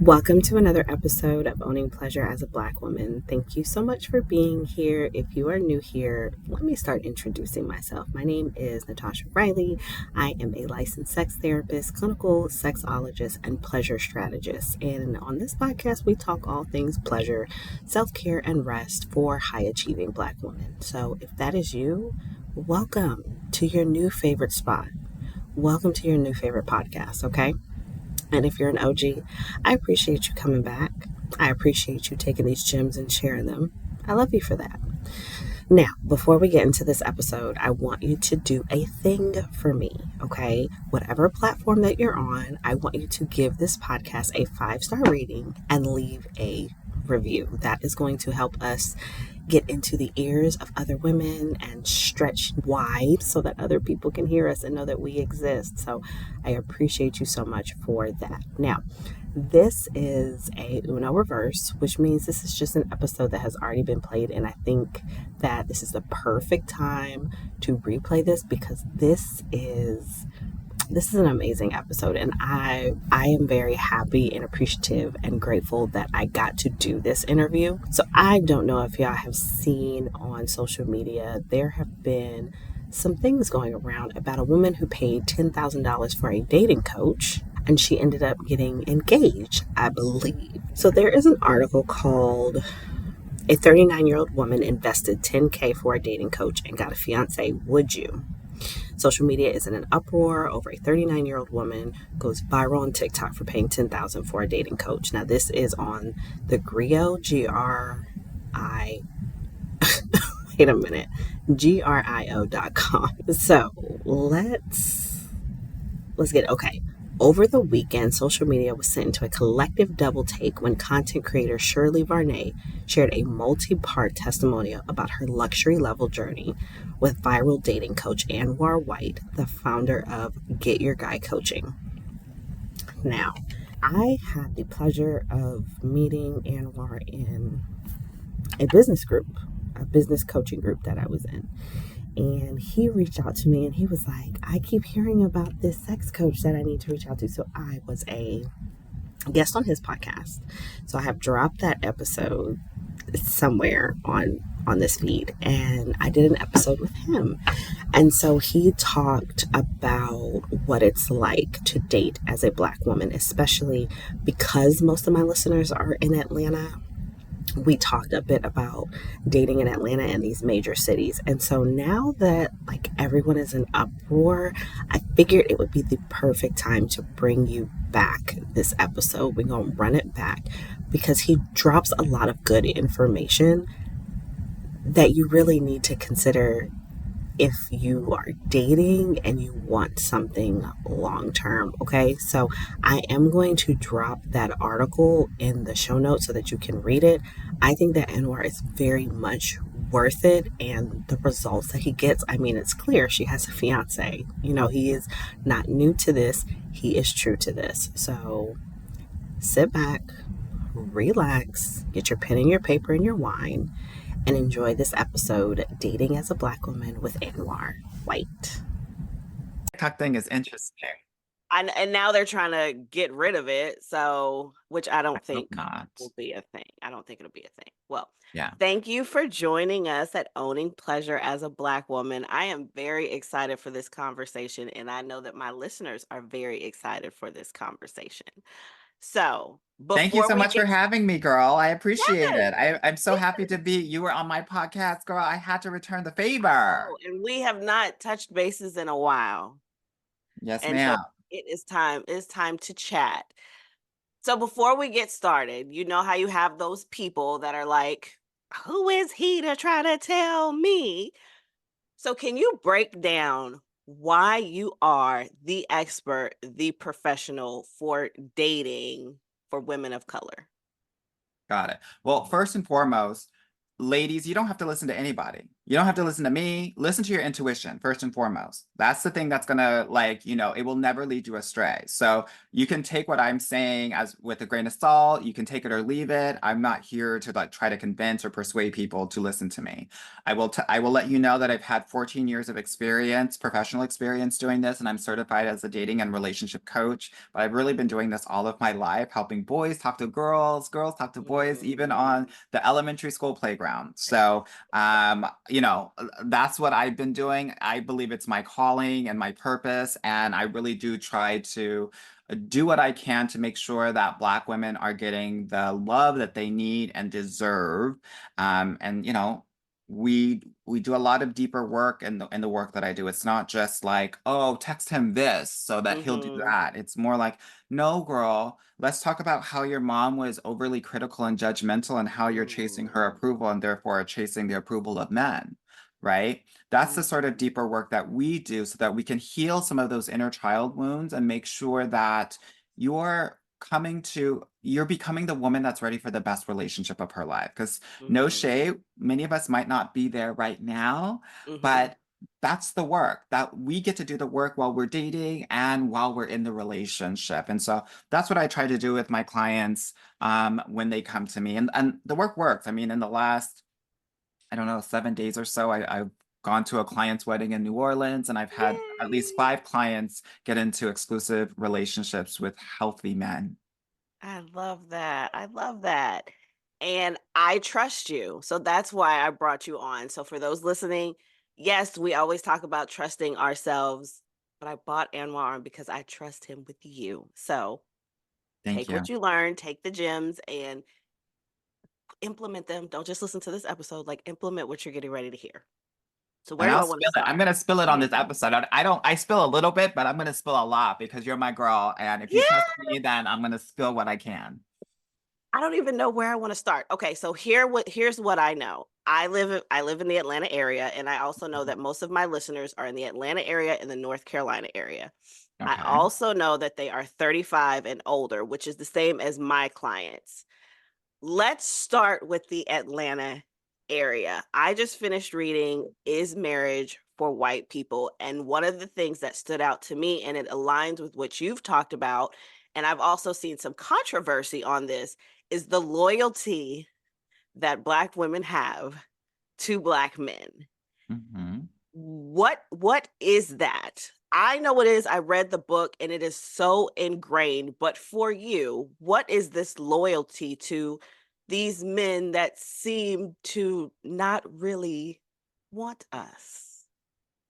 Welcome to another episode of Owning Pleasure as a Black Woman. Thank you so much for being here. If you are new here, let me start introducing myself. My name is Natasha Riley. I am a licensed sex therapist, clinical sexologist, and pleasure strategist. And on this podcast, we talk all things pleasure, self-care, and rest for high-achieving Black women. So if that is you, welcome to your new favorite spot. Welcome to your new favorite podcast, okay? And if you're an OG, I appreciate you coming back. I appreciate you taking these gems and sharing them. I love you for that. Now, before we get into this episode, I want you to do a thing for me, okay? Whatever platform that you're on, I want you to give this podcast a 5-star rating and leave a review. That is going to help us get into the ears of other women and stretch wide so that other people can hear us and know that we exist. So I appreciate you so much for that. Now, this is a Uno reverse, which means this is just an episode that has already been played. And I think that this is the perfect time to replay this because this is an amazing episode, and I am very happy and appreciative and grateful that I got to do this interview. So I don't know if y'all have seen on social media, there have been some things going around about a woman who paid $10,000 for a dating coach and she ended up getting engaged, I believe. So there is an article called "A 39-Year-Old Woman Invested 10K for a Dating Coach and Got a Fiance, Would You?" Social media is in an uproar over a 39-year-old woman goes viral on TikTok for paying $10,000 for a dating coach. Now, this is on the Grio, G-R-I, wait a minute, GRIO.com. So let's get, okay. Over the weekend, social media was sent into a collective double take when content creator Shirley Varney shared a multi-part testimonial about her luxury level journey with viral dating coach Anwar White, the founder of Get Your Guy Coaching. Now, I had the pleasure of meeting Anwar in a business coaching group that I was in. And he reached out to me and he was like, I keep hearing about this sex coach that I need to reach out to. So I was a guest on his podcast. So I have dropped that episode somewhere on this feed, and I did an episode with him. And so he talked about what it's like to date as a Black woman, especially because most of my listeners are in Atlanta. We talked a bit about dating in Atlanta and these major cities. And so now that like everyone is in uproar, I figured it would be the perfect time to bring you back this episode. We're going to run it back because he drops a lot of good information that you really need to consider if you are dating and you want something long term. Okay, so I am going to drop that article in the show notes so that you can read it. I think that Anwar is very much worth it, and the results that he gets, I mean, it's clear she has a fiance. You know, he is not new to this, he is true to this. So sit back, relax, get your pen and your paper and your wine, and enjoy this episode, Dating as a Black Woman with Anwar White. TikTok thing is interesting. And now they're trying to get rid of it, so which I don't think Not. will be a thing. I don't think it'll be a thing. Well, Yeah. thank you for joining us at Owning Pleasure as a Black Woman. I am very excited for this conversation, and I know that my listeners are very excited for this conversation. So Thank you before so we much for get having me, girl. I appreciate Yes, it. I'm so happy to be, you were on my podcast, girl. I had to return the favor. oh, and we have not touched bases in a while. Yes, And so ma'am. it's time to chat. So before we get started, you know how you have those people that are like, who is he to try to tell me? So can you break down why you are the expert, the professional for dating for women of color? Got it. Well, first and foremost, ladies, you don't have to listen to anybody. You don't have to listen to me. Listen to your intuition first and foremost. That's the thing that's gonna like, it will never lead you astray. So you can take what I'm saying as with a grain of salt. You can take it or leave it. I'm not here to like try to convince or persuade people to listen to me. I will let you know that I've had 14 years of experience, professional experience doing this, and I'm certified as a dating and relationship coach. But I've really been doing this all of my life, helping boys talk to girls, girls talk to boys, even on Mm-hmm. the elementary school playground. So that's what I've been doing. I believe it's my calling and my purpose, and I really do try to do what I can to make sure that Black women are getting the love that they need and deserve. And we do a lot of deeper work in the work that I do. It's not just like, oh, text him this so that he'll do Mm-hmm. that. It's more like, no, girl, let's talk about how your mom was overly critical and judgmental and how you're chasing her Mm-hmm. approval and therefore chasing the approval of men, right? That's the sort of Mm-hmm. deeper work that we do so that we can heal some of those inner child wounds and make sure that you're you're becoming the woman that's ready for the best relationship of her life. Because no Mm-hmm. shade, many of us might not be there right now, Mm-hmm. but that's the work that we get to do the work while we're dating and while we're in the relationship. And so that's what I try to do with my clients when they come to me. And the work works. I mean, in the last, I don't know, 7 days or so, I've gone to a client's wedding in New Orleans, and I've had at least Yay! 5 clients get into exclusive relationships with healthy men. I love that. I love that. And I trust you. So that's why I brought you on. So for those listening, yes, we always talk about trusting ourselves, but I bought Anwar on because I trust him with you. So Thank take you. what you learn, take the gems and implement them. Don't just listen to this episode, like implement what you're getting ready to hear. So where And do I'll I want to spill it. I'm start? gonna spill it on Yeah. this episode. I spill a little bit, but I'm gonna spill a lot because you're my girl. And if you trust Yeah. me, then I'm gonna spill what I can. I don't even know where I wanna start. Okay, so here's what I know. I live in the Atlanta area, and I also know that most of my listeners are in the Atlanta area and the North Carolina area. I Okay. also know that they are 35 and older, which is the same as my clients. Let's start with the Atlanta area. I just finished reading Is Marriage for White People? And one of the things that stood out to me, and it aligns with what you've talked about, and I've also seen some controversy on this, is the loyalty that Black women have to Black men. Hmm. What is that? I know it is. I read the book and it is so ingrained, but for you, what is this loyalty to these men that seem to not really want us?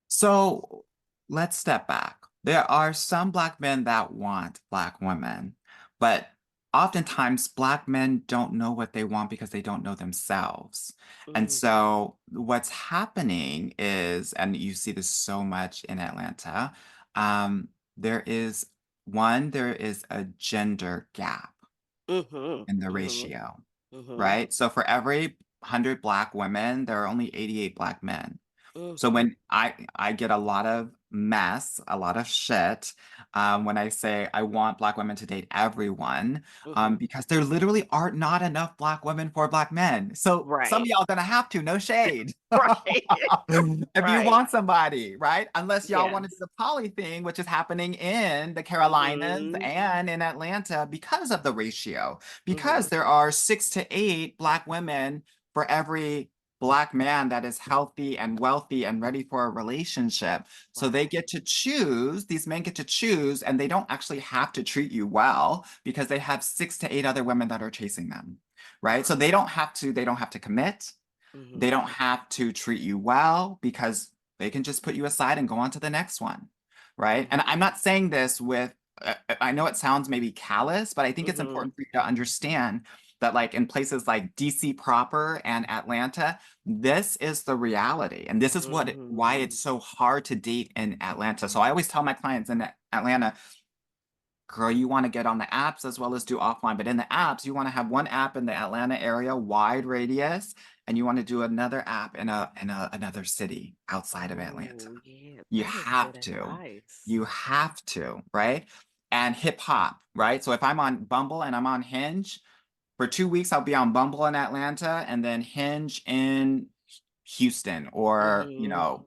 So let's step back. There are some Black men that want Black women, but oftentimes Black men don't know what they want because they don't know themselves. And Mm, so what's happening is, and you see this so much in Atlanta, um, there is there is a gender gap mhm, in the mhm, ratio, mhm, right? So for every 100 Black women, there are only 88 Black men. So mhm, when I get a lot of mess, a lot of shit, when I say I want Black women to date everyone, mhm. because there literally are not enough Black women for Black men. So some of Right. y'all gonna have to, no shade. Right. If you Right. want somebody, right? Unless y'all want to do Yes. the poly thing, which is happening in the Carolinas Mhm, and in Atlanta because of the ratio, because mhm. there are 6 to 8 Black women for every Black man that is healthy and wealthy and ready for a relationship. So they Right. get to choose, these men get to choose, and they don't actually have to treat you well because they have 6 to 8 other women that are chasing them, right? So Wow. they don't have to commit. They Mhm, don't have to treat you well because they can just put you aside and go on to the next one, right? And I'm mhm, not saying this with, I know it sounds maybe callous, but I think it's mhm, important for you to understand that, like in places like DC proper and Atlanta, this is the reality. And this is why mhm. it's so hard to date in Atlanta. So I always tell my clients in Atlanta, girl, you want to get on the apps as well as do offline. But in the apps, you want to have one app in the Atlanta area, wide radius, and you want to do another app in another city outside of Atlanta. Oh, yeah, You that is have good to. advice. You have to, right? And hip hop, right? So if I'm on Bumble and I'm on Hinge, for 2 weeks, I'll be on Bumble in Atlanta and then Hinge in Houston or, Mhm.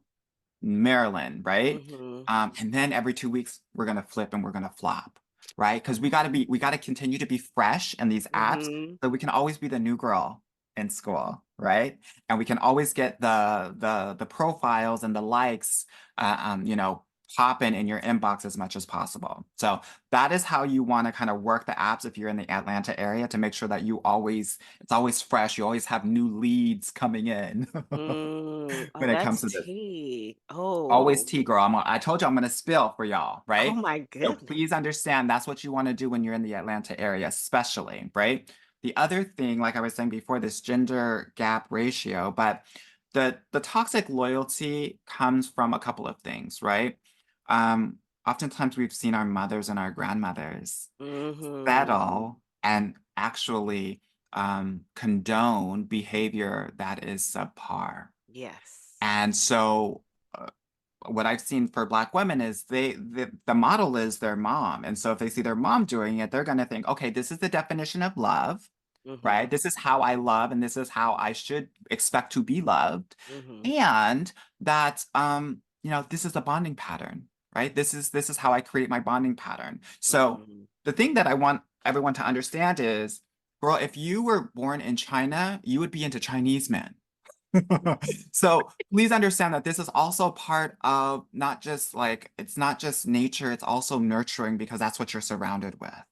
Maryland, right? Mhm. And then every 2 weeks, we're gonna flip and we're gonna flop, right? Because we gotta continue to be fresh in these apps Mhm. so we can always be the new girl in school, right? And we can always get the profiles and the likes, popping in your inbox as much as possible. So that is how you want to kind of work the apps if you're in the Atlanta area to make sure that it's always fresh. You always have new leads coming in Mm. Oh, when it comes that's to this. tea. Always Oh. tea, girl. I told you I'm gonna spill for y'all, Oh right? my So goodness. please understand that's what you want to do when you're in the Atlanta area, especially, right? The other thing, like I was saying before, this gender gap ratio, but the toxic loyalty comes from a couple of things, right? Oftentimes we've seen our mothers and our grandmothers Mhm. settle and actually condone behavior that is subpar. Yes. And so what I've seen for Black women is the model is their mom. And so if they see their mom doing it, they're going to think, okay, this is the definition of love, right? Mhm. This is how I love, and this is how I should expect to be loved. Mhm. And that, this is a bonding pattern, right? This is how I create my bonding pattern. So Mhm. the thing that I want everyone to understand is, girl, if you were born in China, you would be into Chinese men. So please understand that this is also part of not just like, it's not just nature, it's also nurturing because that's what you're surrounded with.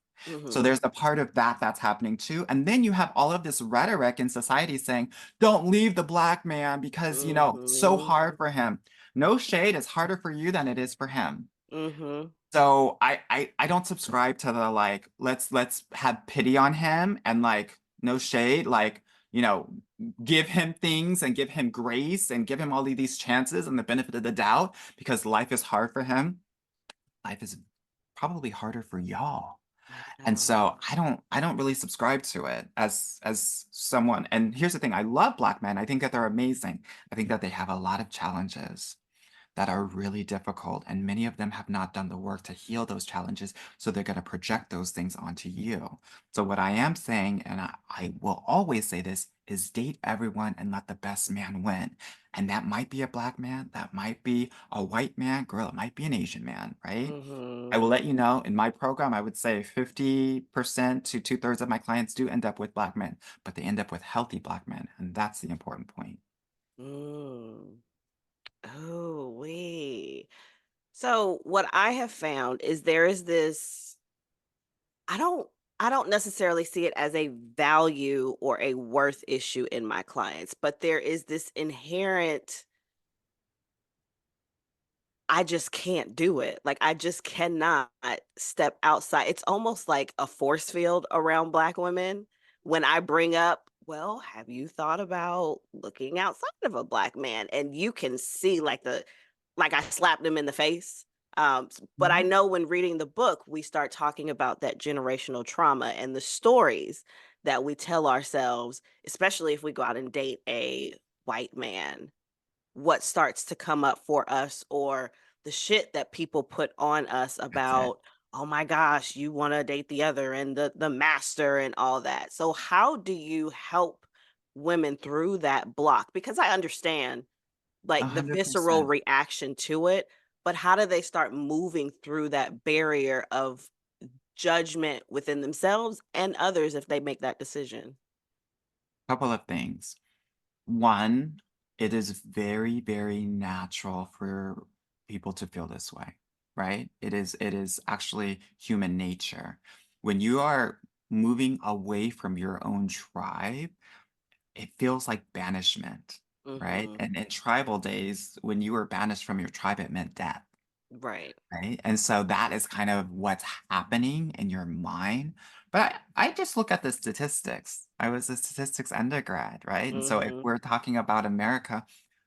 So Mhm. there's the part of that that's happening too. And then you have all of this rhetoric in society saying, don't leave the Black man because, it's so Mhm. hard for him. No shade, it's harder for you than it is for him. Mhm. So I don't subscribe to the like let's have pity on him and like no shade like you know give him things and give him grace and give him all of these chances and the benefit of the doubt because life is hard for him. Life is probably harder for y'all. I And know. so I don't really subscribe to it as someone. And here's the thing, I love Black men. I think that they're amazing. I think that they have a lot of challenges that are really difficult, and many of them have not done the work to heal those challenges, so they're going to project those things onto you. So what I am saying, and I will always say this, is date everyone and let the best man win. And that might be a Black man, that might be a white man, girl, it might be an Asian man, right? I Mhm. will let you know in my program, I would say 50% to two-thirds of my clients do end up with Black men, but they end up with healthy Black men. And that's the important point. Mm. Oh, wait. So what I have found is there is this I don't I don't necessarily see it as a value or a worth issue in my clients, but there is this inherent I just can't do it. Like, I just cannot step outside. It's almost like a force field around Black women when I bring up, "Well, have you thought about looking outside of a Black man?" And you can see, like I slapped them in the face. But I Mhm. know when reading the book, we start talking about that generational trauma and the stories that we tell ourselves, especially if we go out and date a white man, what starts to come up for us or the shit that people put on us That's it. about, oh my gosh, you want to date the other and the master and all that. So how do you help women through that block? Because I understand like the visceral 100%. reaction to it, but how do they start moving through that barrier of judgment within themselves and others if they make that decision? Couple of things. One, it is very, very natural for people to feel this way, right? It is actually human nature. When you are moving away from your own tribe, it feels like banishment, right? Mhm. And in tribal days, when you were banished from your tribe, it meant death. Right. Right? And so that is kind of what's happening in your mind. But I just look at the statistics. I was a statistics undergrad, right? And so if Mhm. we're talking about America,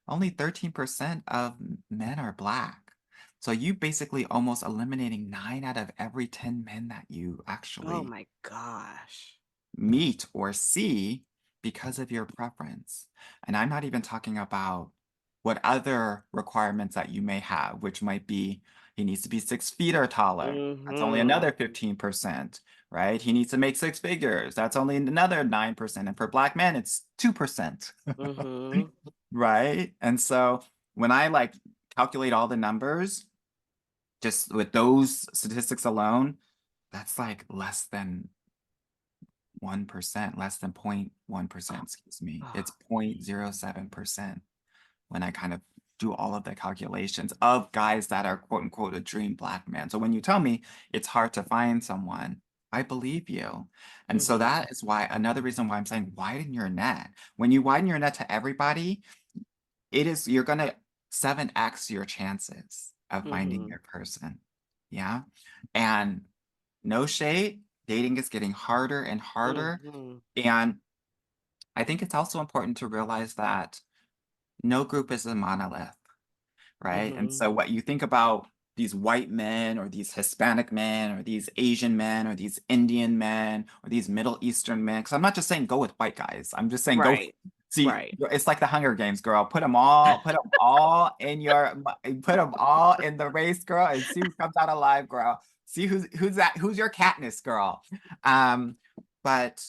only 13% of men are Black. So you basically almost eliminating 9 out of every 10 men that you Oh actually my gosh. meet or see because of your preference. And I'm not even talking about what other requirements that you may have, which might be he needs to be 6 feet or taller. That's only Mhm. another 15%, right? He needs to make 6 figures. That's only another 9%. And for Black men, it's 2%, Mm-hmm. right? And so when I like calculate all the numbers, just with those statistics alone, that's like less than 1%, less than 0.1%, excuse me. It's 0.07% when I kind of do all of the calculations of guys that are quote unquote a dream Black man. So when you tell me it's hard to find someone, I believe you. And so Mm-hmm. that is why another reason why I'm saying widen your net. When you widen your net to everybody, you're gonna 7x your chances of finding Mm-hmm. your person. Yeah. And no shade, dating is getting harder and harder. Mm-hmm. And I think it's also important to realize that no group is a monolith, right? And Mm-hmm. so what you think about these white men or these Hispanic men or these Asian men or these Indian men or these Middle Eastern men, because I'm not just saying go with white guys. I'm just saying go Right. see. Right. It's like the Hunger Games, girl. Put them all in the race, girl, and see who comes out alive, girl. See who's your Katniss, girl. Um, but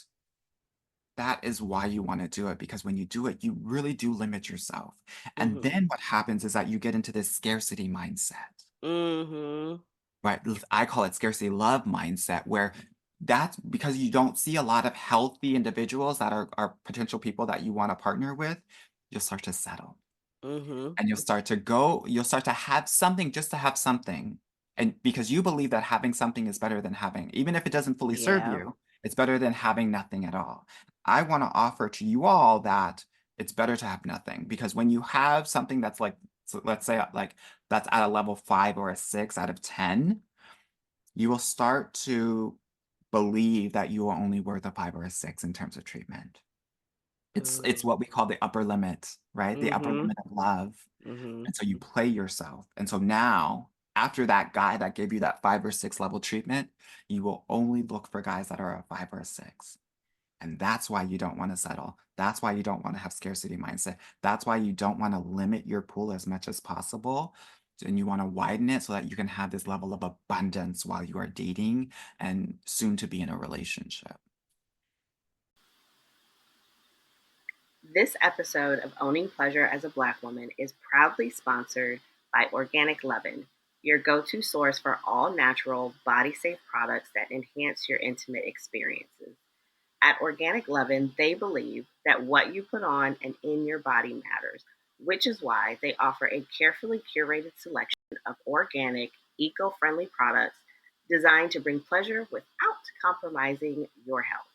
that is why you want to do it, because when you do it, you really do limit yourself. And Mm-hmm. then what happens is that you get into this scarcity mindset, Mm-hmm. right? I call it scarcity love mindset, where that's because you don't see a lot of healthy individuals that are potential people that you want to partner with, you'll start to settle Mm-hmm. and you'll start to have something just to have something. And because you believe that having something is better than having, even if it doesn't fully serve Yeah. you, it's better than having nothing at all. I want to offer to you all that it's better to have nothing, because when you have something that's like, so let's say like that's at a level 5 or a 6 out of 10, you will start to believe that you are only worth a 5 or a 6 in terms of treatment. It's what we call the upper limit, right? The upper Mm-hmm. limit of love. Mm-hmm. And so you play yourself. And so now, after that guy that gave you that 5 or 6 level treatment, you will only look for guys that are a 5 or a 6. And that's why you don't want to settle. That's why you don't want to have scarcity mindset. That's why you don't want to limit your pool as much as possible. And you want to widen it so that you can have this level of abundance while you are dating and soon to be in a relationship. This episode of Owning Pleasure as a Black Woman is proudly sponsored by Organic Lovin', your go to source for all natural, body safe products that enhance your intimate experiences. At Organic Lovin', they believe that what you put on and in your body matters, which is why they offer a carefully curated selection of organic, eco friendly products designed to bring pleasure without compromising your health.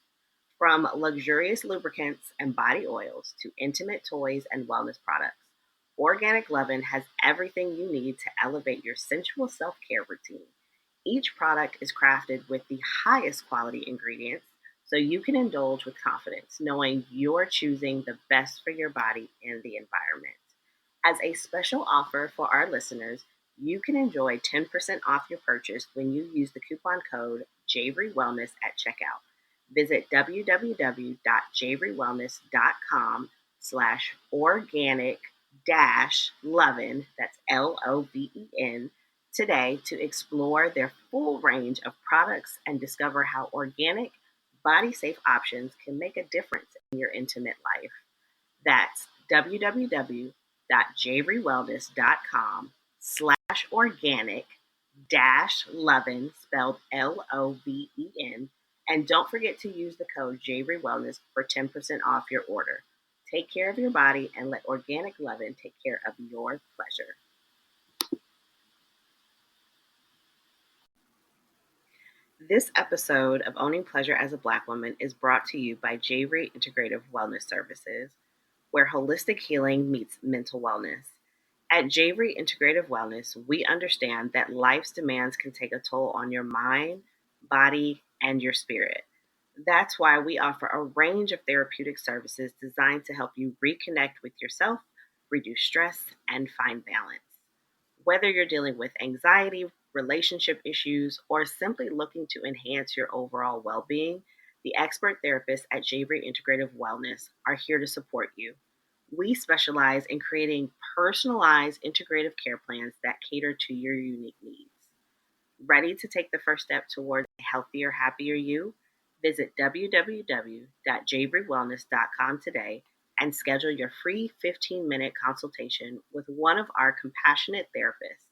From luxurious lubricants and body oils to intimate toys and wellness products, Organic Lovin' has everything you need to elevate your sensual self care routine. Each product is crafted with the highest quality ingredients so you can indulge with confidence, knowing you're choosing the best for your body and the environment. As a special offer for our listeners, you can enjoy 10% off your purchase when you use the coupon code JAVRYWELLNESS at checkout. Visit www.javerywellness.com slash organic dash lovin, that's LOVEN, today to explore their full range of products and discover how organic, body safe options can make a difference in your intimate life. That's www.javerywellness.com slash organic dash lovin, spelled LOVEN. And don't forget to use the code JaveryWellness for 10% off your order. Take care of your body and let Organic Lovin' take care of your pleasure. This episode of Owning Pleasure as a Black Woman is brought to you by Javery Integrative Wellness Services, where holistic healing meets mental wellness. At Javery Integrative Wellness, we understand that life's demands can take a toll on your mind, body, and your spirit. That's why we offer a range of therapeutic services designed to help you reconnect with yourself, reduce stress, and find balance. Whether you're dealing with anxiety, relationship issues, or simply looking to enhance your overall well being, the expert therapists at Javery Integrative Wellness are here to support you. We specialize in creating personalized integrative care plans that cater to your unique needs. Ready to take the first step towards a healthier, happier you? Visit www.jabrywellness.com today and schedule your free 15-minute consultation with one of our compassionate therapists.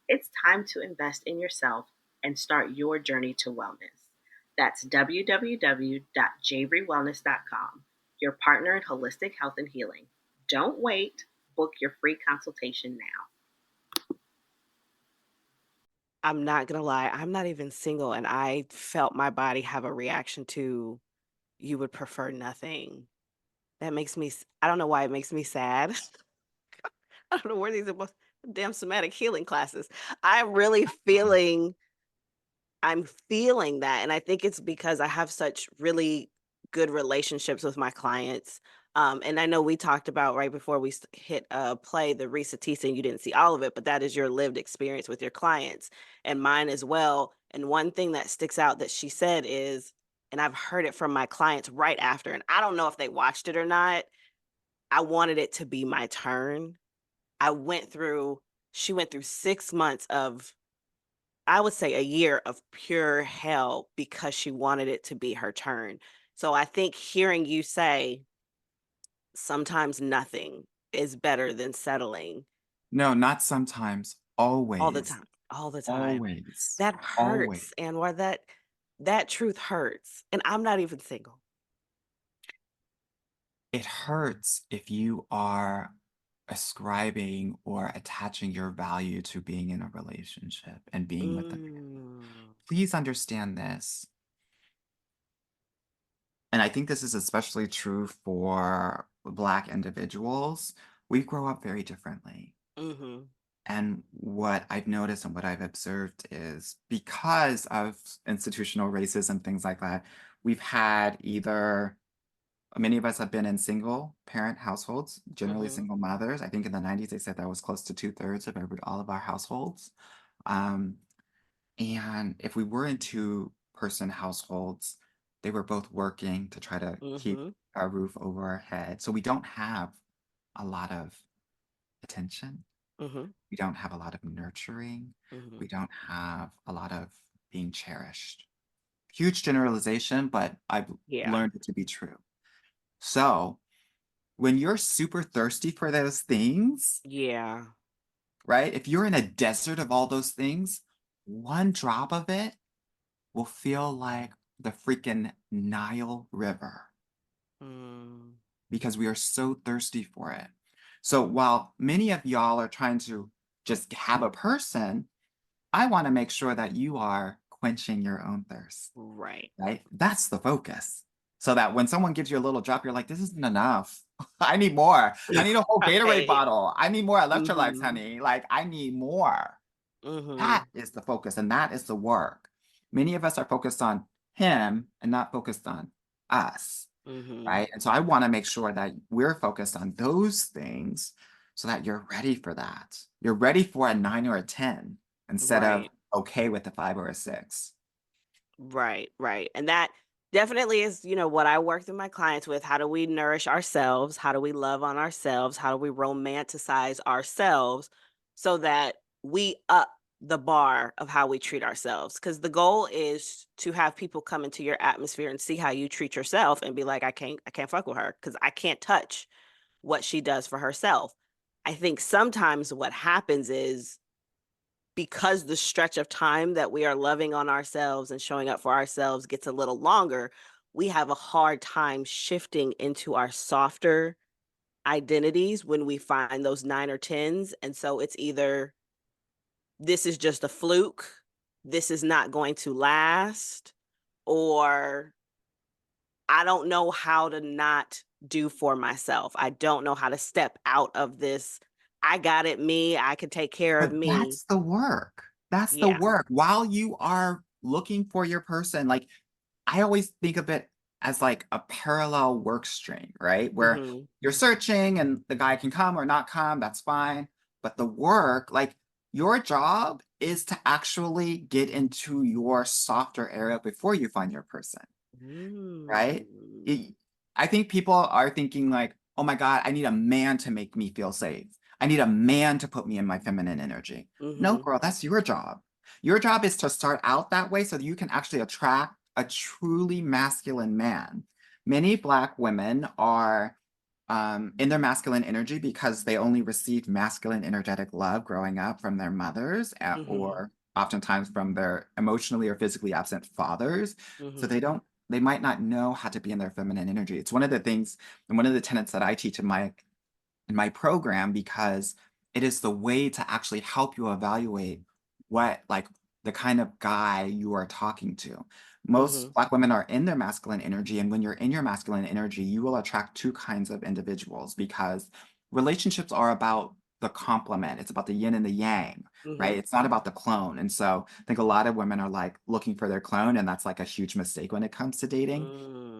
It's time to invest in yourself and start your journey to wellness. That's www.jabrywellness.com, your partner in holistic health and healing. Don't wait. Book your free consultation now. I'm not gonna lie, I'm not even single, and I felt my body have a reaction to "You would prefer nothing." That makes me I don't know why it makes me sad. I don't know where these emo damn somatic healing classes. I'm really I'm feeling that, and I think it's because I have such really good relationships with my clients. And I know we talked about right before we hit play the Risa Tisa, and you didn't see all of it, but that is your lived experience with your clients and mine as well. And one thing that sticks out that she said is, and I've heard it from my clients right after, and I don't know if they watched it or not. I wanted it to be my turn. I went through, she went through 6 months of, I would say, a year of pure hell because she wanted it to be her turn. So I think hearing you say sometimes nothing is better than settling No, not sometimes, all the always, time, all the time. always, That always. hurts, and where that truth hurts. And I'm not even single. It hurts if you are ascribing or attaching your value to being in a relationship and being with them. Mm, Please understand this. And I think this is especially true for Black individuals. We grow up very differently. mhm, And what I've noticed and what I've observed is because of institutional racism, things like that, we've had either many of us have been in single parent households, generally mhm, single mothers. I think in the 90s, they said that was close to two-thirds of all of our households. Um, and if we were in two-person households, they were both working to try to keep mhm, a roof over our head. So we don't have a lot of attention. mhm, We don't have a lot of nurturing. mhm. We don't have a lot of being cherished. Huge generalization, but I've Yeah, learned it to be true. So when you're super thirsty for those things, yeah. right? If you're in a desert of all those things, one drop of it will feel like the freaking Nile River Mm, because we are so thirsty for it. So while many of y'all are trying to just have a person, I want to make sure that you are quenching your own thirst, right. right? That's the focus. So that when someone gives you a little drop, you're like, this isn't enough. I need more. I need a whole Gatorade Right. bottle. I need more electrolytes, Mhm, honey. Like, I need more. That mhm, is the focus and that is the work. Many of us are focused on him and not focused on us, mhm. right? And so I want to make sure that we're focused on those things so that you're ready for that. You're ready for a 9 or a 10 instead of Right. okay with a 5 or a 6. Right, right. And that definitely is, what I work with my clients with. How do we nourish ourselves? How do we love on ourselves? How do we romanticize ourselves so that we up the bar of how we treat ourselves? Because the goal is to have people come into your atmosphere and see how you treat yourself and be like, I can't fuck with her because I can't touch what she does for herself. I think sometimes what happens is because the stretch of time that we are loving on ourselves and showing up for ourselves gets a little longer, we have a hard time shifting into our softer identities when we find those 9 or 10s. And so it's either this is just a fluke, this is not going to last, or I don't know how to not do for myself. I don't know how to step out of this. I got it, me. I can take care of But me. that's the work. That's the Yeah. work. While you are looking for your person, like I always think of it as like a parallel work stream, right? Where Hmm. you're searching and the guy can come or not come, that's fine. But the work, like your job is to actually get into your softer area before you find your person, right? Mm. It- I think people are thinking like, oh my God, I need a man to make me feel safe. I need a man to put me in my feminine energy. No, Mhm. girl, that's your job. Your job is to start out that way so that you can actually attract a truly masculine man. Many Black women are in their masculine energy because they only received masculine energetic love growing up from their mothers Mhm. or oftentimes from their emotionally or physically absent fathers. So Mhm. they might not know how to be in their feminine energy. It's one of the things and one of the tenets that I teach in my program because it is the way to actually help you evaluate what like the kind of guy you are talking to. Most Mhm. Black women are in their masculine energy, and when you're in your masculine energy, you will attract two kinds of individuals because relationships are about the complement. It's about the yin and the yang, right? Mhm. It's not about the clone. And so I think a lot of women are like looking for their clone, and that's like a huge mistake when it comes to dating.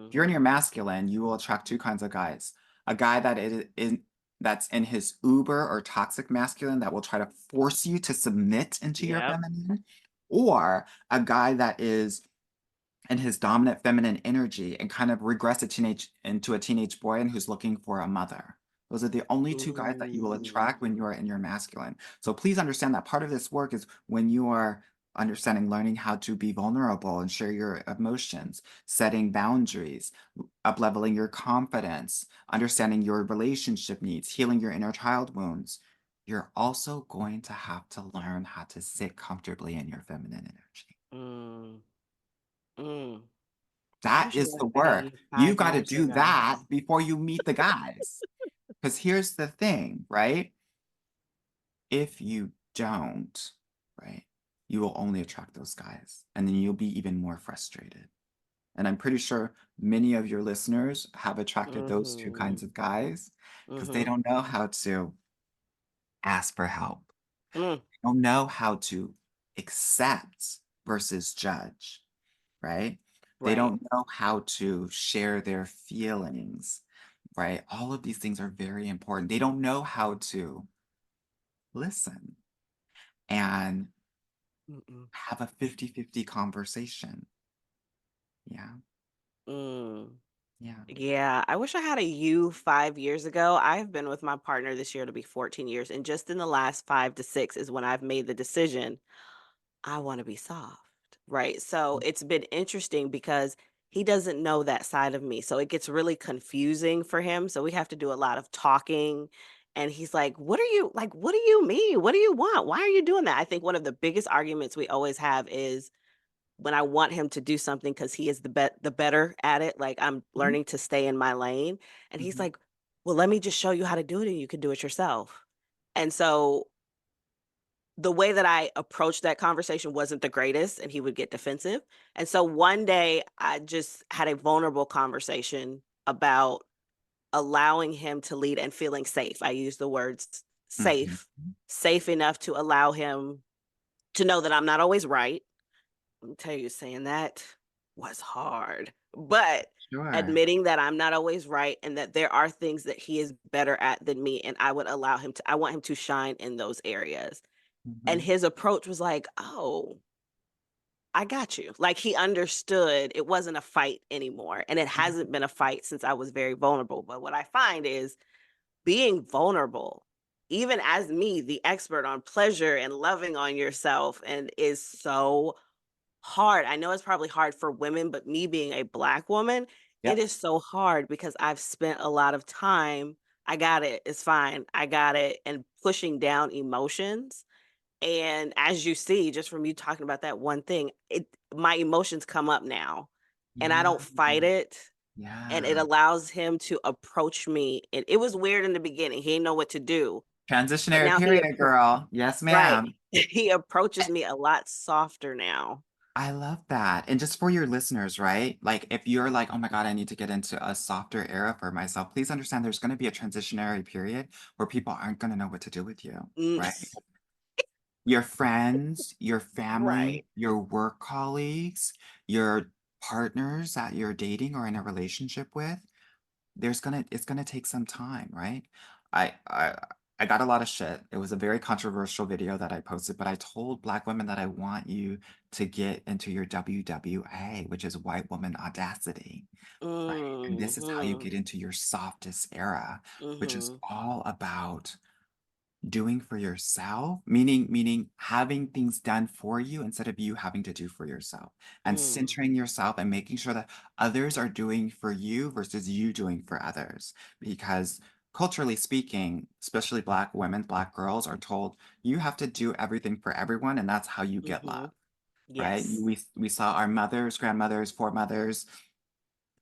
If Mm. you're in your masculine, you will attract two kinds of guys. A guy that is that's in his uber or toxic masculine that will try to force you to submit into your Yep. feminine, or a guy that is in his dominant feminine energy and kind of regress into a teenage boy and who's looking for a mother. Those are the only two guys that you will attract when Ooh. you are in your masculine. So please understand that part of this work is when you are understanding, learning how to be vulnerable and share your emotions, setting boundaries, up-leveling your confidence, understanding your relationship needs, healing your inner child wounds. You're also going to have to learn how to sit comfortably in your feminine energy. Mm. Mm. I That wish I is would the have met work. you You 5 got to years do ago. that before you meet the guys. Because here's the thing, right? If you don't, right, you will only attract those guys and then you'll be even more frustrated. And I'm pretty sure many of your listeners have attracted those two kinds Mhm. of guys because they Mhm. don't know how to ask for help. Mm. They don't know how to accept versus judge, right? They Right. don't know how to share their feelings, right? All of these things are very important. They don't know how to listen and Mm-mm. have a 50-50 conversation. Yeah. Mm. Yeah. Yeah, I wish I had a you 5 years ago. I've been with my partner this year to be 14 years, and just in the last 5 to 6 is when I've made the decision, I wanna be soft, right? So, it's been interesting because he doesn't know that side of me, so it gets really confusing for him, so we have to do a lot of talking, and he's like, "What are you like, what do you mean? What do you want? Why are you doing that?" I think one of the biggest arguments we always have is when I want him to do something because he is the better at it, like, I'm Mhm. learning to stay in my lane, and he's Mhm. like, "Well, let me just show you how to do it, and you can do it yourself." And so, the way that I approached that conversation wasn't the greatest, and he would get defensive, and so one day, I just had a vulnerable conversation about allowing him to lead and feeling safe. I use the words Mhm. safe, safe enough to allow him to know that I'm not always right. Let me tell you, saying that was hard, but Sure. admitting that I'm not always right and that there are things that he is better at than me, and I would allow him to, I want him to shine in those areas. And Mhm. his approach was like, "Oh, I got you." Like he understood it wasn't a fight anymore. And it Mhm. hasn't been a fight since I was very vulnerable. But what I find is being vulnerable, even as me, the expert on pleasure and loving on yourself, and is so hard. I know it's probably hard for women, but me being a Black woman, it Yep. is so hard because I've spent a lot of time, "I got it, it's fine, I got it," and pushing down emotions. And as you see, just from you talking about that one thing, my emotions come up now, and I Yeah. don't fight it, and it Yeah. allows him to approach me. It was weird in the beginning, he didn't know what to do, but Transitionary now period, girl. Yes, right. ma'am. He approaches me a lot softer now. I love that. And just for your listeners, right? Like, if you're like, oh my God, I need to get into a softer era for myself, please understand there's going to be a transitionary period where people aren't going to know what to do with you, Mm, right? Your friends, your family, right. your work colleagues, your partners that you're dating or in a relationship with, it's gonna take some time, right? I I I got a lot of shit. It was a very controversial video that I posted, but I told Black women that I want you to get into your WWA, which is white woman audacity, right? And this is how you Mhm. get into your softest era, which is Mhm. all about doing for yourself, meaning having things done for you instead of you having to do for yourself, and Mm. centering yourself and making sure that others are doing for you versus you doing for others. Because culturally speaking, especially Black women, Black girls are told you have to do everything for everyone, and that's how you get Mm-hmm. love, right? Yes. We saw our mothers, grandmothers, foremothers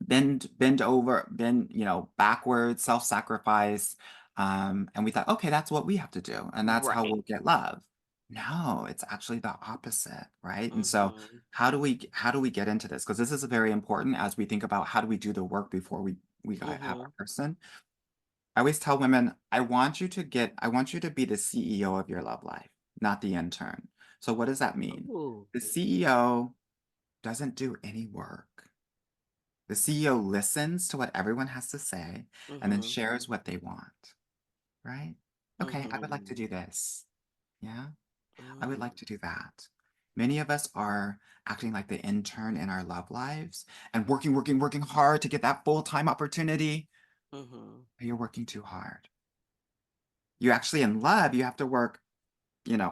bend over, bend, backwards, self-sacrifice. And we thought, okay, that's what we have to do, and that's how Right. we'll get love. No, it's actually the opposite, right? And so Mm-hmm. how do we get into this? Because this is very important as we think about how do we do the work before we have Mm-hmm. a person. I always tell women, I want you to be the CEO of your love life, not the intern. So what does that mean? Ooh. The CEO doesn't do any work. The CEO listens to what everyone has to say and then Mm-hmm. shares what they want, right? Okay, I would like to Mm-hmm. do this. Yeah, I would Mm. like to do that. Many of us are acting like the intern in our love lives and working, working, working hard to get that full-time opportunity. Mm-hmm. But you're working too hard. You actually, in love, you have to work,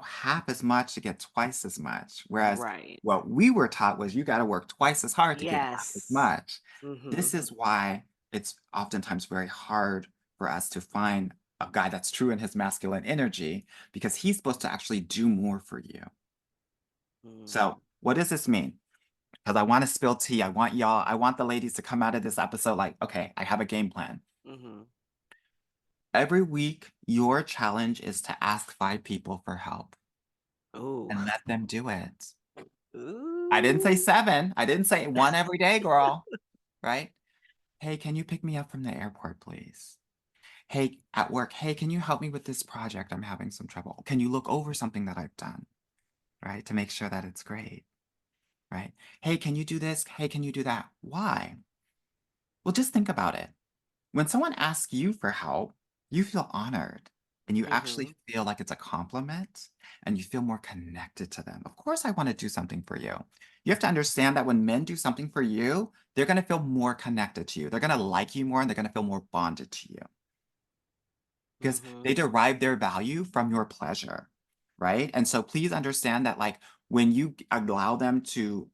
half as much to get twice as much. Whereas Right. what we were taught was you got to work twice as hard to get half as Yes. much. Mm-hmm. This is why it's oftentimes very hard for us to find a guy that's true in his masculine energy because he's supposed to actually do more for you. Mm-hmm. So, what does this mean? Because I want to spill tea. I want the ladies to come out of this episode like, okay, I have a game plan. Mm-hmm. Every week, your challenge is to ask 5 people for help Ooh. and let them do it. I didn't say Ooh. 7. I didn't say one every day, girl, right? Hey, can you pick me up from the airport, please? Hey, at work, hey, can you help me with this project? I'm having some trouble. Can you look over something that I've done, right? To make sure that it's great, right? Hey, can you do this? Hey, can you do that? Why? Well, just think about it. When someone asks you for help, you feel honored and you actually Mm-hmm. feel like it's a compliment and you feel more connected to them. Of course, I want to do something for you. You have to understand that when men do something for you, they're going to feel more connected to you. They're going to like you more and they're going to feel more bonded to you because Mm-hmm. they derive their value from your pleasure, right? And so please understand that, like, when you allow them to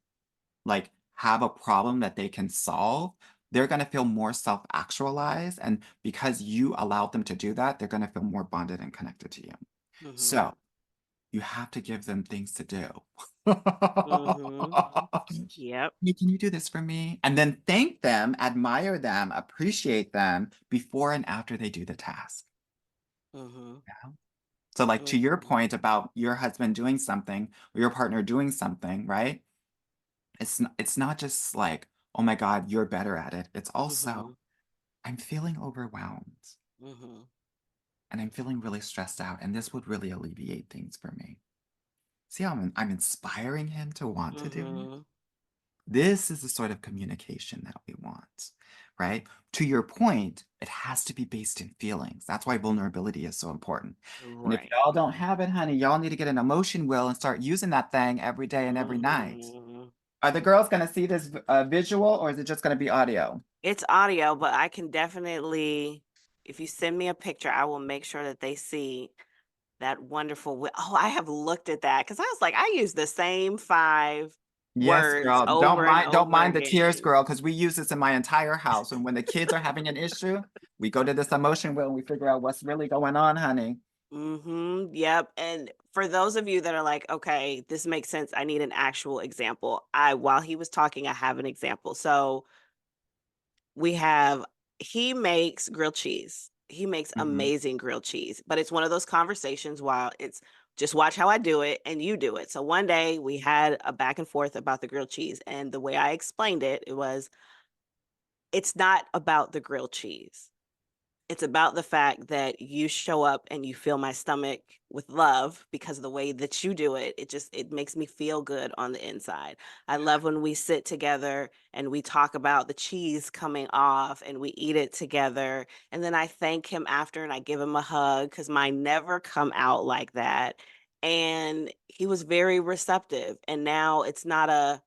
have a problem that they can solve, they're going to feel more self-actualized. And because you allowed them to do that, they're going to feel more bonded and connected to you. Mm-hmm. So you have to give them things to do. Mm-hmm. Yep. Hey, can you do this for me? And then thank them, admire them, appreciate them before and after they do the task. Mm-hmm. Yeah. So, like, to your Mm-hmm. point about your husband doing something or your partner doing something, right? It's not just like, oh my God, you're better at it. It's Mm-hmm. also, I'm feeling overwhelmed Mm-hmm. and I'm feeling really stressed out, and this would really alleviate things for me. See how I'm inspiring him to want to do it? Mm-hmm. This is the sort of communication that we want, right? To your point, it has to be based in feelings. That's why vulnerability is so important. And if Right. y'all don't have it, honey, y'all need to get an emotion wheel and start using that thing every day and every night. Mm-hmm. Are the girls going to see this visual or is it just going to be audio? It's audio, but I can definitely, if you send me a picture, I will make sure that they see that wonderful. Oh, I have looked at that because I was like, I use the same five Yes, words girl. Don't over and mind, don't over mind the tears, again. girl, because we use this in my entire house. And when the kids are having an issue, we go to this emotion wheel and we figure out what's really going on, honey. Mm-hmm. Yep. And for those of you that are like, okay, this makes sense. I need an actual example. While he was talking, I have an example. So we have he makes grilled cheese. He makes Hmm. amazing grilled cheese, but it's one of those conversations while it's just watch how I do it and you do it. So one day we had a back and forth about the grilled cheese, and the way I explained it, it was it's not about the grilled cheese. It's about the fact that you show up and you fill my stomach with love because of the way that you do it. It makes me feel good on the inside. I love when we sit together and we talk about the cheese coming off and we eat it together. And then I thank him after and I give him a hug because mine never come out like that. And he was very receptive. And now it's not a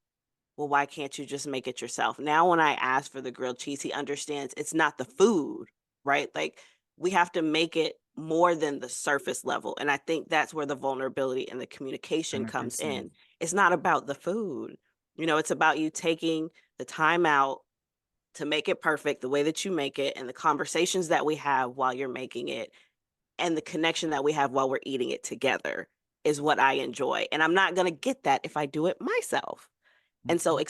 well, why can't you just make it yourself? Now, when I ask for the grilled cheese, he understands it's not the food, right? Like we have to make it more than the surface level, and I think that's where the vulnerability and the communication comes 100%. in. It's not about the food, it's about you taking the time out to make it perfect the way that you make it, and the conversations that we have while you're making it, and the connection that we have while we're eating it together is what I enjoy, and I'm not gonna get that if I do it myself. And so Mhm.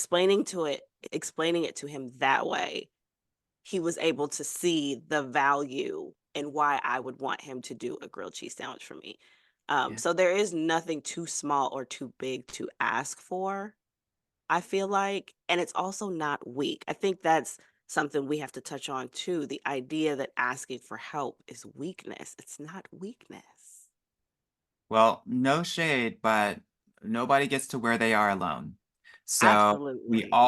explaining it to him that way, he was able to see the value and why I would want him to do a grilled cheese sandwich for me. Yeah. So there is nothing too small or too big to ask for, I feel like, and it's also not weak. I think that's something we have to touch on too. The idea that asking for help is weakness. It's not weakness. Well, no shade, but nobody gets to where they are alone. So Absolutely.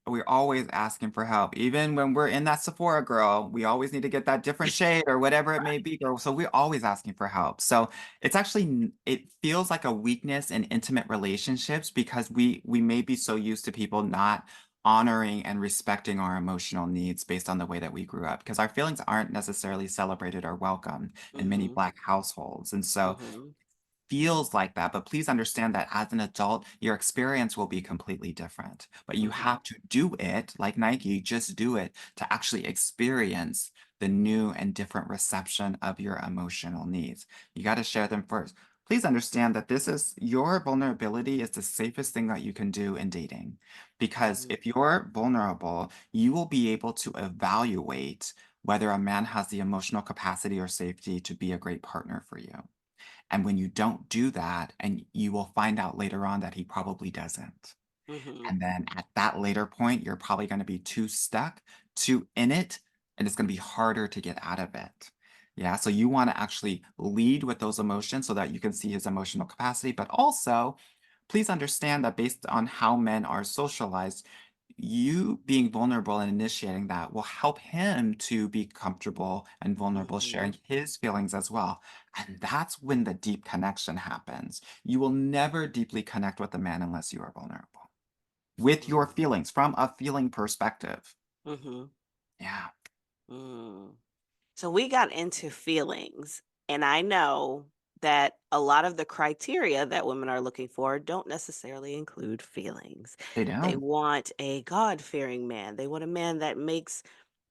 we're always asking for help. Even when we're in that Sephora girl, we always need to get that different shade or whatever it may be, girl. So we're always asking for help. So it's actually it feels like a weakness in intimate relationships because we may be so used to people not honoring and respecting our emotional needs based on the way that we grew up because our feelings aren't necessarily celebrated or welcomed in many Mhm. Black households. And so Mhm. feels like that, but please understand that as an adult, your experience will be completely different. But you Mhm. have to do it like Nike, just do it to actually experience the new and different reception of your emotional needs. You got to share them first. Please understand that this is your vulnerability is the safest thing that you can do in dating. Because Mhm. if you're vulnerable, you will be able to evaluate whether a man has the emotional capacity or safety to be a great partner for you. And when you don't do that, and you will find out later on that he probably doesn't. Mhm. And then at that later point, you're probably going to be too stuck, too in it, and it's going to be harder to get out of it. Yeah. So you want to actually lead with those emotions so that you can see his emotional capacity, but also please understand that based on how men are socialized, you being vulnerable and initiating that will help him to be comfortable and vulnerable, sharing Mhm. his feelings as well. And that's when the deep connection happens. You will never deeply connect with a man unless you are vulnerable with your Mhm. feelings from a feeling perspective. Mhm. Yeah, Mm. So we got into feelings, and I know that a lot of the criteria that women are looking for don't necessarily include feelings. they They don't. want a God-fearing man. They want a man that makes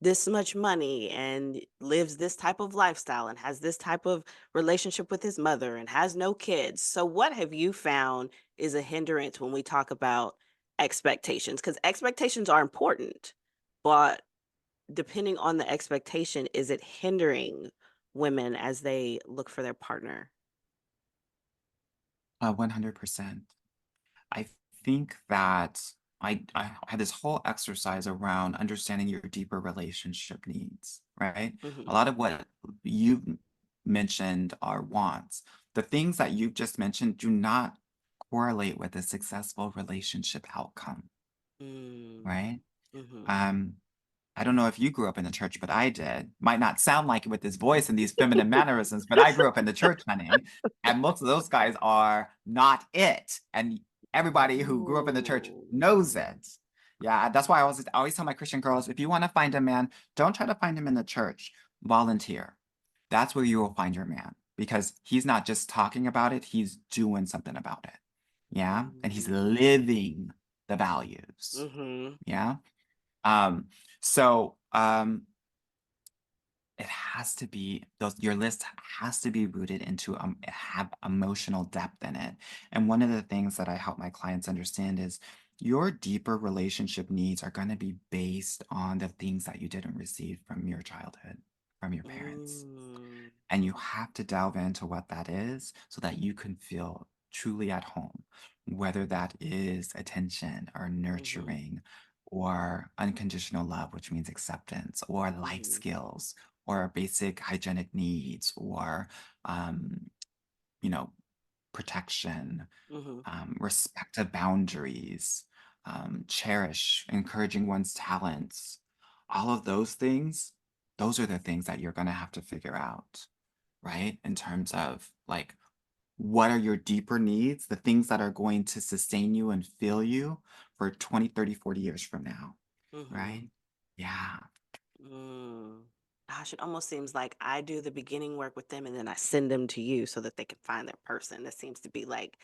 this much money and lives this type of lifestyle and has this type of relationship with his mother and has no kids. So what have you found is a hindrance when we talk about expectations? Because expectations are important, but depending on the expectation, is it hindering women as they look for their partner? 100%. I think that I had this whole exercise around understanding your deeper relationship needs, right? A Mhm, lot of what you've mentioned are wants. The things that you've just mentioned do not correlate with a successful relationship outcome, mm, right? mhm. Um, I don't know if you grew up in the church, but I did. Might not sound like it with this voice and these feminine mannerisms, but I grew up in the church, honey. And most of those guys are not it. And everybody who grew up in the church Ooh. knows it. Yeah, that's why I always tell my Christian girls, if you want to find a man, don't try to find him in the church. Volunteer. That's where you will find your man because he's not just talking about it, he's doing something about it. Yeah. And he's Mm, living the values. mhm, Yeah. Um, so it has to be those your list has to be rooted into have emotional depth in it. And one of the things that I help my clients understand is your deeper relationship needs are going to be based on the things that you didn't receive from your childhood, from your parents. mm, And you have to delve into what that is so that you can feel truly at home, whether that is attention or mhm, nurturing or unconditional love, which means acceptance, or life mhm, skills, or basic hygienic needs, or, um, you know, protection, mhm, respect of boundaries, cherish, encouraging one's talents. All of those things, those are the things that you're going to have to figure out, right? In terms of like, what are your deeper needs, the things that are going to sustain you and fill you for 20, 30, 40 years from now, mhm, right? Yeah. mm. Gosh, it almost seems like I do the beginning work with them and then I send them to you so that they can find their person. That seems to be like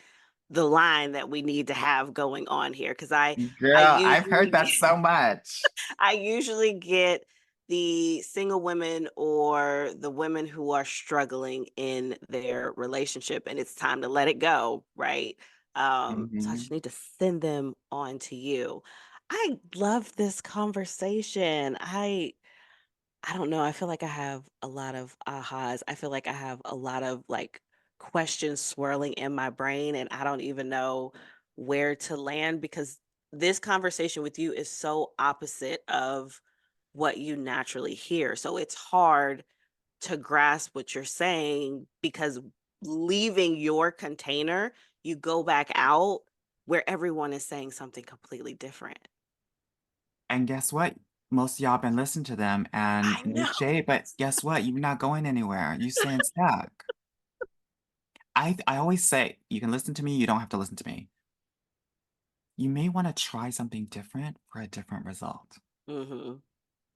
the line that we need to have going on here because I Girl, I've heard usually that get, so much. I usually get the single women or the women who are struggling in their relationship and it's time to let it go, right? So I Mhm. just need to send them on to you. I love this conversation. I don't know. I feel like I have a lot of ahas. I feel like I have a lot of like questions swirling in my brain, and I don't even know where to land because this conversation with you is so opposite of what you naturally hear. So it's hard to grasp what you're saying because leaving your container, you go back out where everyone is saying something completely different. And guess what? Most of y'all been listening to them and I no know. shade, but guess what? You're not going anywhere. You staying stuck. I always say, you can listen to me, you don't have to listen to me. You may want to try something different for a different result. Hmm.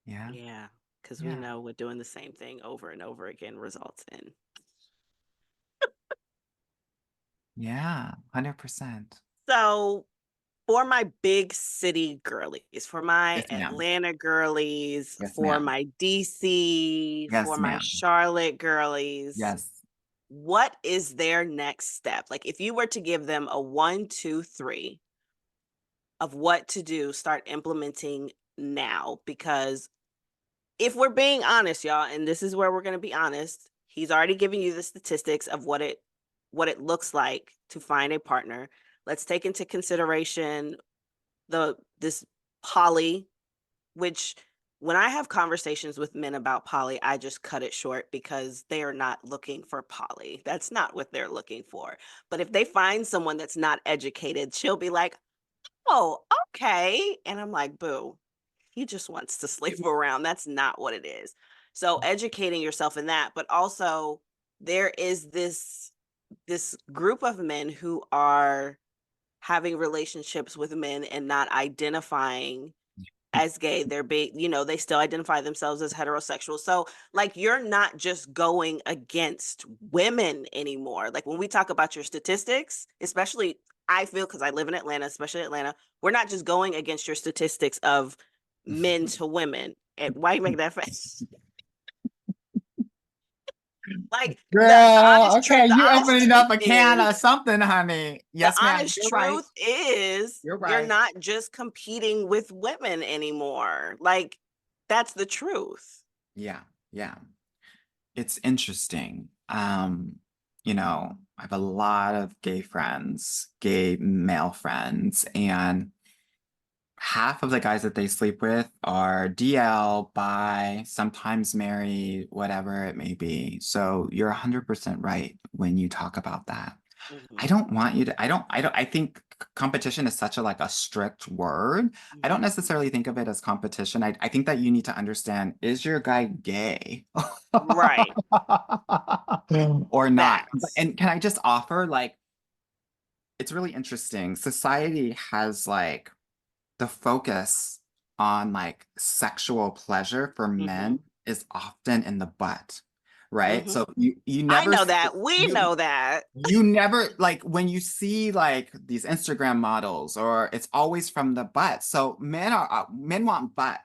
Yeah? Yeah, because we Yeah. know what doing the same thing over and over again results in. Yeah. 100%. So, for my big city girlies, for my Yes, ma'am. Atlanta girlies, Yes, for ma'am. my DC, for Yes, my ma'am. Charlotte girlies, Yes. what is their next step? Like, if you were to give them a one, two, three of what to do, start implementing now, because if we're being honest, y'all, and this is where we're going to be honest, he's already given you the statistics of what it looks like to find a partner. Let's take into consideration the this poly, which when I have conversations with men about poly, I just cut it short because they are not looking for poly. That's not what they're looking for. But if they find someone that's not educated, she'll be like, "Oh, okay." And I'm like, "Boo, he just wants to sleep around. That's not what it is." So educating yourself in that, but also there is this group of men who are having relationships with men and not identifying as gay. They're being, they still identify themselves as heterosexual. So, like, you're not just going against women anymore. Like, when we talk about your statistics, especially, I feel because I live in Atlanta, especially Atlanta, we're not just going against your statistics of men to women. And why you make that face? Like, the Girl, honest truth, okay, the you honest opening truth up a can is of something, honey. the Yes, ma'am. honest You're right. truth is You're you're right. not just competing with women anymore. Like, that's the truth. Yeah. Yeah. It's interesting. I have a lot of gay friends, gay male friends, and half of the guys that they sleep with are DL, bi, sometimes married, whatever it may be. So you're 100% right when you talk about that. I Mhm, don't want you to, I think competition is such a like a strict word. I don't mhm. necessarily think of it as competition. I think that you need to understand, is your guy gay? Right. Or not? Facts. And can I just offer, like, it's really interesting. Society has like the focus on like sexual pleasure for men Mhm, is often in the butt, right? mhm. So you I never know see, that. We know that. you never like when you see like these Instagram models, or it's always from the butt. So men want butt.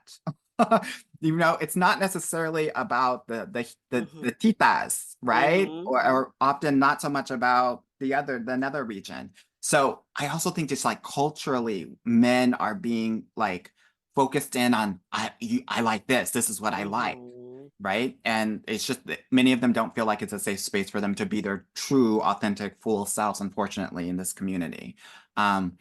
It's not necessarily about the Mhm, titas, right? mhm, Or often not so much about the nether region. So I also think just like culturally, men are being like focused in on I like this. This is what I like, mhm. right? And it's just that many of them don't feel like it's a safe space for them to be their true, authentic, full selves, unfortunately, in this community. Um,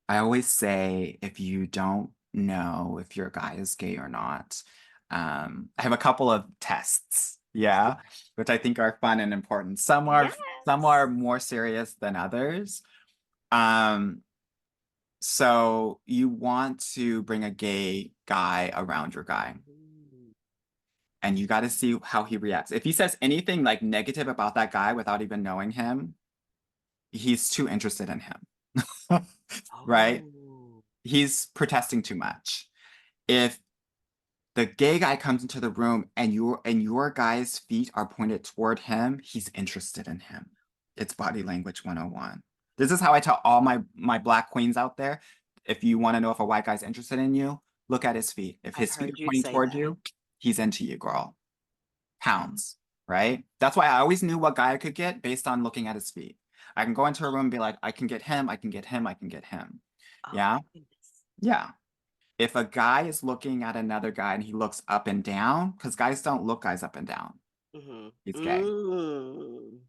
I always say if you don't know if your guy is gay or not, I have a couple of tests, yeah, which I think are fun and important. Some are Yes. more serious than others. Um, so you want to bring a gay guy around your guy, Mm, and you got to see how he reacts. If he says anything like negative about that guy without even knowing him, he's too interested in him. Right? oh. He's protesting too much. If the gay guy comes into the room and your guy's feet are pointed toward him, he's interested in him. It's body language 101. This is how I tell all my black queens out there. If you want to know if a white guy's interested in you, look at his feet. If I've his feet heard are you pointing say toward that. you, he's into you, girl. Pounds, right? That's why I always knew what guy I could get based on looking at his feet. I can go into a room and be like, I can get him, I can get him, I can get him. Oh Yeah? my goodness. Yeah. If a guy is looking at another guy and he looks up and down, because guys don't look guys up and down, Mm-hmm. he's gay. Mm.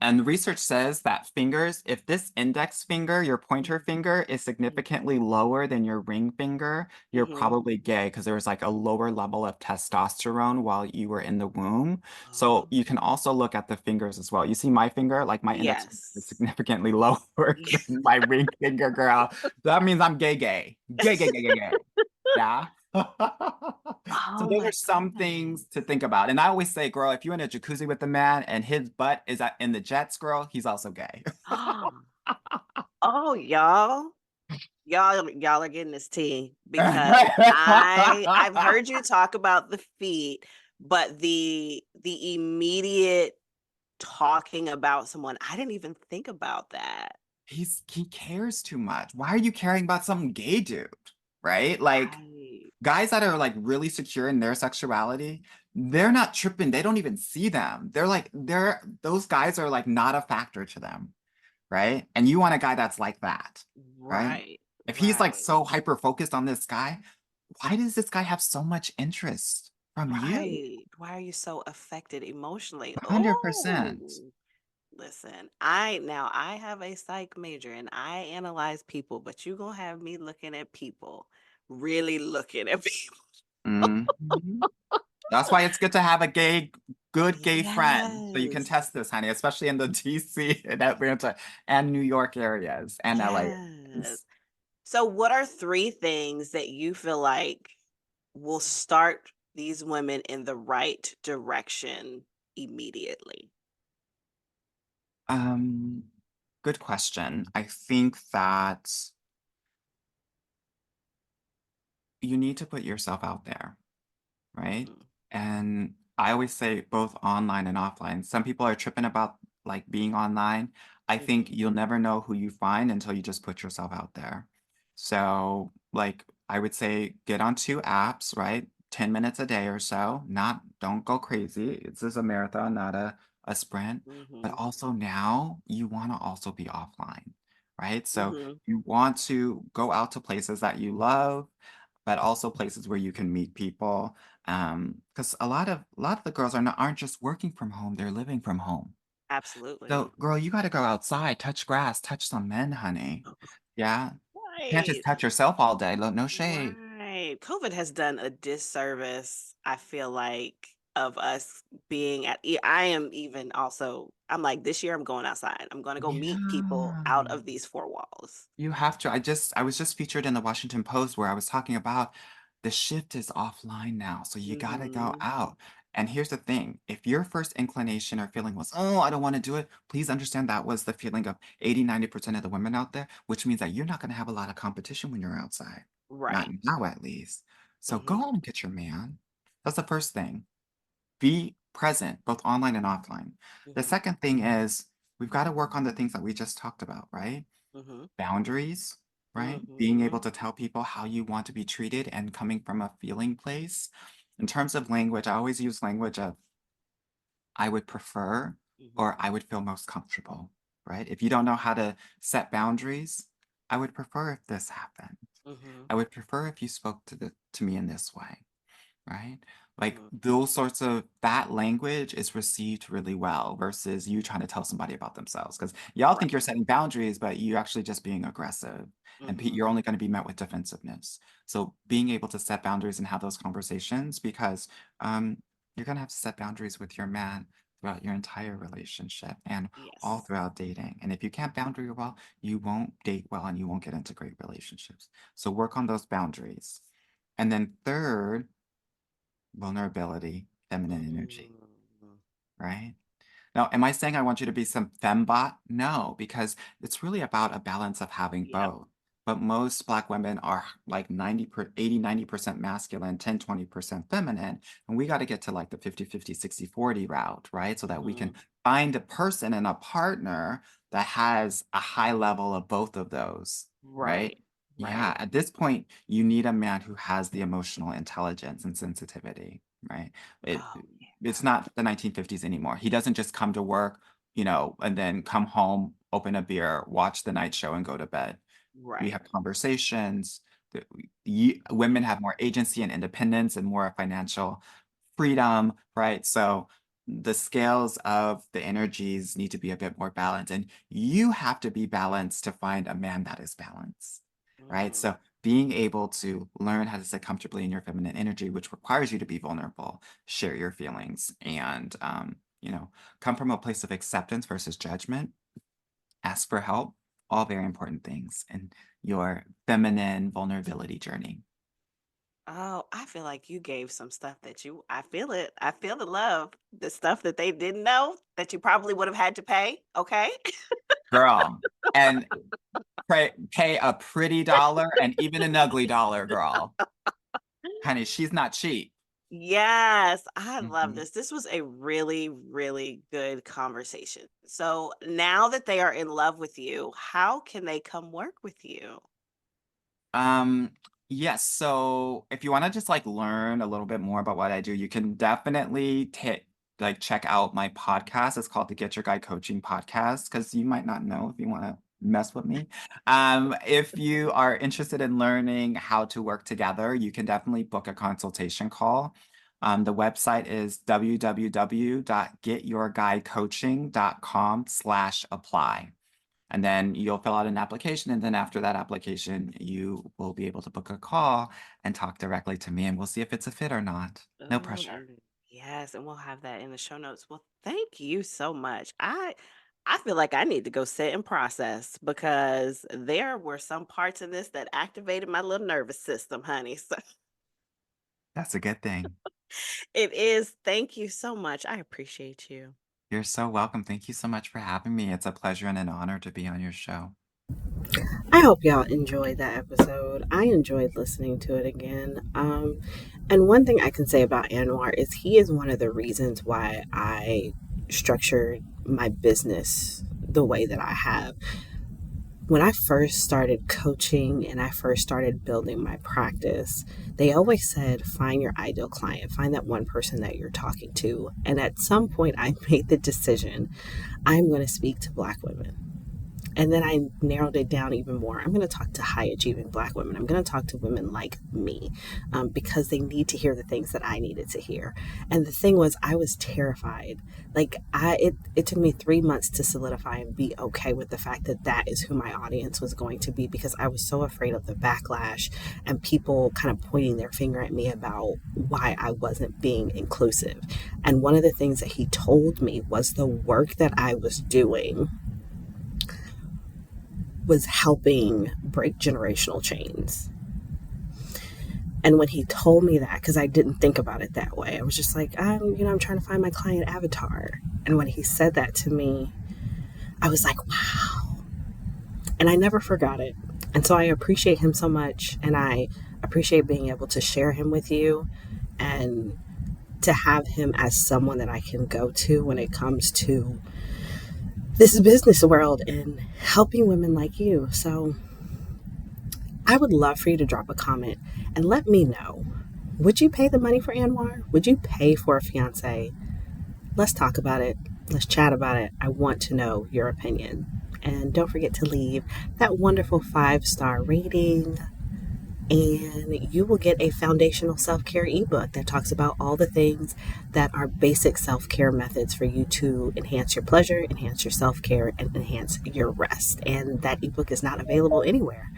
And research says that fingers, if this index finger, your pointer Mm-hmm. finger, is significantly lower than your ring finger, you're Mm-hmm. probably gay because there was like a lower level of testosterone while you were in the womb. Oh, So you can also look at the fingers as well. You see my finger, like my index finger is yes. significantly lower than my ring finger, girl. That means I'm gay, gay, gay, gay, gay, gay, gay. Yeah. So Oh those are my some things to goodness. think about. And I always say, girl, if you're in a jacuzzi with a man and his butt is in the jets, girl, he's also gay. Oh, y'all are getting this tea because I've heard you talk about the feet, but the immediate talking about someone, I didn't even think about that. He cares too much. Why are you caring about some gay dude? Right? Like Right. guys that are like really secure in their sexuality, they're not tripping. They don't even see them. They're those guys are like not a factor to them, right? And you want a guy that's like that, right? Right. If he's like Right. so hyper focused on this guy, why does this guy have so much interest from you? Right. Why are you so affected emotionally? 100%. Oh, listen, I have a psych major and I analyze people, but you gonna have me looking at people, really looking at people. Mhm. That's why it's good to have a good gay friend. So you can Yes. test this, honey, especially in the DC and Atlanta and New York areas and LA. Yes. So what are three things that you feel like will start these women in the right direction immediately? Um, Good question. I think that you need to put yourself out there, right? Mhm, And I always say both online and offline. Some people are tripping about like being online. I think mhm, you'll never know who you find until you just put yourself out there. So, like, I would say get on two apps, right? 10 minutes a day or so. Not, don't go crazy. This is a marathon, not a sprint. But mhm, also now you want to also be offline, right? So mhm. you want to go out to places that you love, but also places where you can meet people. Because a lot of the girls aren't just working from home, they're living from home. Absolutely. So, girl, you got to go outside, touch grass, touch some men, honey. Yeah, can't just Right. touch yourself all day. No shade. Right. COVID has done a disservice, I feel like, of us being I am even also, I'm like, this year I'm going outside. I'm going to go meet people Yeah. out of these four walls. You have to. I was just featured in the Washington Post where I was talking about the shift is offline now. So you gotta go Hmm. out. And here's the thing, if your first inclination or feeling was, oh, I don't want to do it, please understand that was the feeling of 80, 90% of the women out there, which means that you're not gonna have a lot of competition when you're outside. Not Right. now, at least. So go Hmm. out and get your man. That's the first thing. Be present, both online and offline. The Hmm. second thing is we've got to work on the things that we just talked about, right? Hmm. Boundaries, right? Being Hmm. able to tell people how you want to be treated and coming from a feeling place. In terms of language, I always use language of I would prefer Hmm. or I would feel most comfortable, right? If you don't know how to set boundaries, I would prefer if this happened. Hmm. I would prefer if you spoke to me in this way, right? Like Hmm. those sorts of that language is received really well versus you trying to tell somebody about themselves. Because y'all think Right. you're setting boundaries, but you actually just being aggressive and Hmm. you're only going to be met with defensiveness. So being able to set boundaries and have those conversations because um, you're going to have to set boundaries with your man throughout your entire relationship and all Yes. throughout dating. And if you can't boundary well, you won't date well and you won't get into great relationships. So work on those boundaries. And then third, vulnerability, feminine energy, Mm. right? Now, am I saying I want you to be some fembot? No, because it's really about a balance of having Yep. both. but most Black women are like 90% masculine, 10-20% feminine. And we got to get to like the 50-50-60-40 route, right? So that we can Mm, find a person and a partner that has a high level of both of those, right? right, Yeah, right. at this point, you need a man who has the emotional intelligence and sensitivity, right? It Oh, it's not the 1950s anymore. He doesn't just come to work, and then come home, open a beer, watch the night show, and go to bed. We right. have conversations. Women have more agency and independence and more financial freedom, right? So the scales of the energies need to be a bit more balanced, and you have to be balanced to find a man that is balanced, right? Mm. So being able to learn how to sit comfortably in your feminine energy, which requires you to be vulnerable, share your feelings, and come from a place of acceptance versus judgment, ask for help, all very important things in your feminine vulnerability journey. Oh, I feel like you gave some stuff that I feel it. I feel the love. The stuff that they didn't know that you probably would have had to pay. Okay. Girl, and pay a pretty dollar and even an ugly dollar, girl. Honey, she's not cheap. Yes, I love Mhm. this. This was a really, really good conversation. So now that they are in love with you, how can they come work with you? Um, yes. So if you want to just like learn a little bit more about what I do, you can definitely check out my podcast. It's called the Get Your Guide Coaching Podcast, because you might not know if you want to mess with me. If you are interested in learning how to work together, you can definitely book a consultation call. The website is www.getyourguidecoaching.com/apply. And then you'll fill out an application. And then after that application, you will be able to book a call and talk directly to me. And we'll see if it's a fit or not. No Oh, pressure. yes, and we'll have that in the show notes. Well, thank you so much. I feel like I need to go sit and process because there were some parts in this that activated my little nervous system, honey. So That's a good thing. it is. Thank you so much. I appreciate you. You're so welcome. Thank you so much for having me. It's a pleasure and an honor to be on your show. I hope y'all enjoyed that episode. I enjoyed listening to it again. And one thing I can say about Anwar is he is one of the reasons why I structured my business the way that I have. When I first started coaching and I first started building my practice, they always said, find your ideal client, find that one person that you're talking to. And at some point, I made the decision I'm going to speak to Black women. And then I narrowed it down even more. I'm going to talk to high achieving Black women. I'm going to talk to women like me because they need to hear the things that I needed to hear. And the thing was, I was terrified. It took me 3 months to solidify and be okay with the fact that that is who my audience was going to be because I was so afraid of the backlash and people kind of pointing their finger at me about why I wasn't being inclusive. And one of the things that he told me was the work that I was doing was helping break generational chains. And when he told me that, because I didn't think about it that way, I was just like, I'm trying to find my client avatar. And when he said that to me, I was like, wow. And I never forgot it. And so I appreciate him so much. And I appreciate being able to share him with you and to have him as someone that I can go to when it comes to this business world and helping women like you. So I would love for you to drop a comment and let me know. Would you pay the money for Anwar? Would you pay for a fiance? Let's talk about it. Let's chat about it. I want to know your opinion. And don't forget to leave that wonderful 5-star rating. And you will get a foundational self care ebook that talks about all the things that are basic self care methods for you to enhance your pleasure, enhance your self care, and enhance your rest. And that ebook is not available anywhere.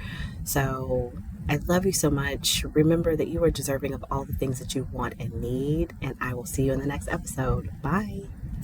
So I love you so much. Remember that you are deserving of all the things that you want and need. And I will see you in the next episode. Bye.